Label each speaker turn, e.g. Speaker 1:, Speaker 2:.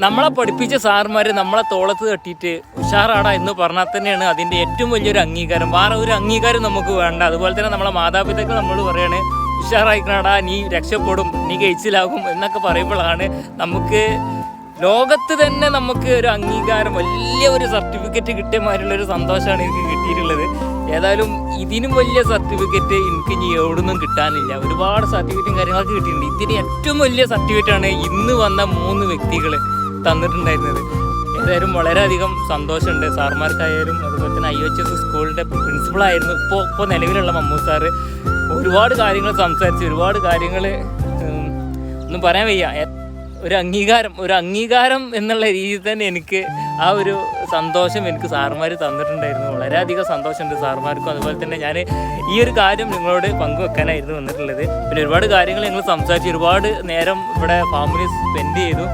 Speaker 1: നമ്മളെ പഠിപ്പിച്ച സാറുമാർ നമ്മളെ തോളത്ത് തട്ടിയിട്ട് ഉഷാറാടാ എന്ന് പറഞ്ഞാൽ തന്നെയാണ് അതിൻ്റെ ഏറ്റവും വലിയൊരു അംഗീകാരം. വേറെ ഒരു അംഗീകാരം നമുക്ക് വേണ്ട. അതുപോലെ തന്നെ നമ്മളെ മാതാപിതാക്കൾ നമ്മൾ പറയാണ് ഉഷാറായിക്കണടാ, നീ രക്ഷപ്പെടും, നീ കഴിച്ചിലാകും എന്നൊക്കെ പറയുമ്പോഴാണ് നമുക്ക് ലോകത്ത് തന്നെ നമുക്ക് ഒരു അംഗീകാരം, വലിയ ഒരു സർട്ടിഫിക്കറ്റ് കിട്ടിയ മാതിരിയുള്ളൊരു സന്തോഷമാണ് എനിക്ക് കിട്ടിയിട്ടുള്ളത്. ഏതായാലും ഇതിനും വലിയ സർട്ടിഫിക്കറ്റ് എനിക്ക് ഇനി എവിടുന്നും കിട്ടാനില്ല. ഒരുപാട് സർട്ടിഫിക്കറ്റും കാര്യങ്ങളൊക്കെ കിട്ടിയിട്ടുണ്ട്. ഇതിന് ഏറ്റവും വലിയ സർട്ടിഫിക്കറ്റാണ് ഇന്ന് വന്ന 3 വ്യക്തികൾ തന്നിട്ടുണ്ടായിരുന്നത്. ഏതായാലും വളരെയധികം സന്തോഷമുണ്ട്. സാർമാർക്കായാലും അതുപോലെ തന്നെ IOHS സ്കൂളിൻ്റെ പ്രിൻസിപ്പളായിരുന്നു ഇപ്പോൾ നിലവിലുള്ള മമ്മൂ സാറ്. ഒരുപാട് കാര്യങ്ങൾ സംസാരിച്ച്, ഒരുപാട് കാര്യങ്ങൾ ഒന്നും പറയാൻ വയ്യ. ഒരു അംഗീകാരം എന്നുള്ള രീതിയിൽ തന്നെ എനിക്ക് ആ ഒരു സന്തോഷം എനിക്ക് സാറുമാർ തന്നിട്ടുണ്ടായിരുന്നു. വളരെയധികം സന്തോഷമുണ്ട് സാറുമാർക്കും. അതുപോലെ തന്നെ ഞാൻ ഈ ഒരു കാര്യം നിങ്ങളോട് പങ്കുവെക്കാനായിരുന്നു വന്നിട്ടുള്ളത്. പിന്നെ ഒരുപാട് കാര്യങ്ങൾ ഞങ്ങൾ സംസാരിച്ച് ഒരുപാട് നേരം ഇവിടെ ഫാമിലി സ്പെൻഡ് ചെയ്തു.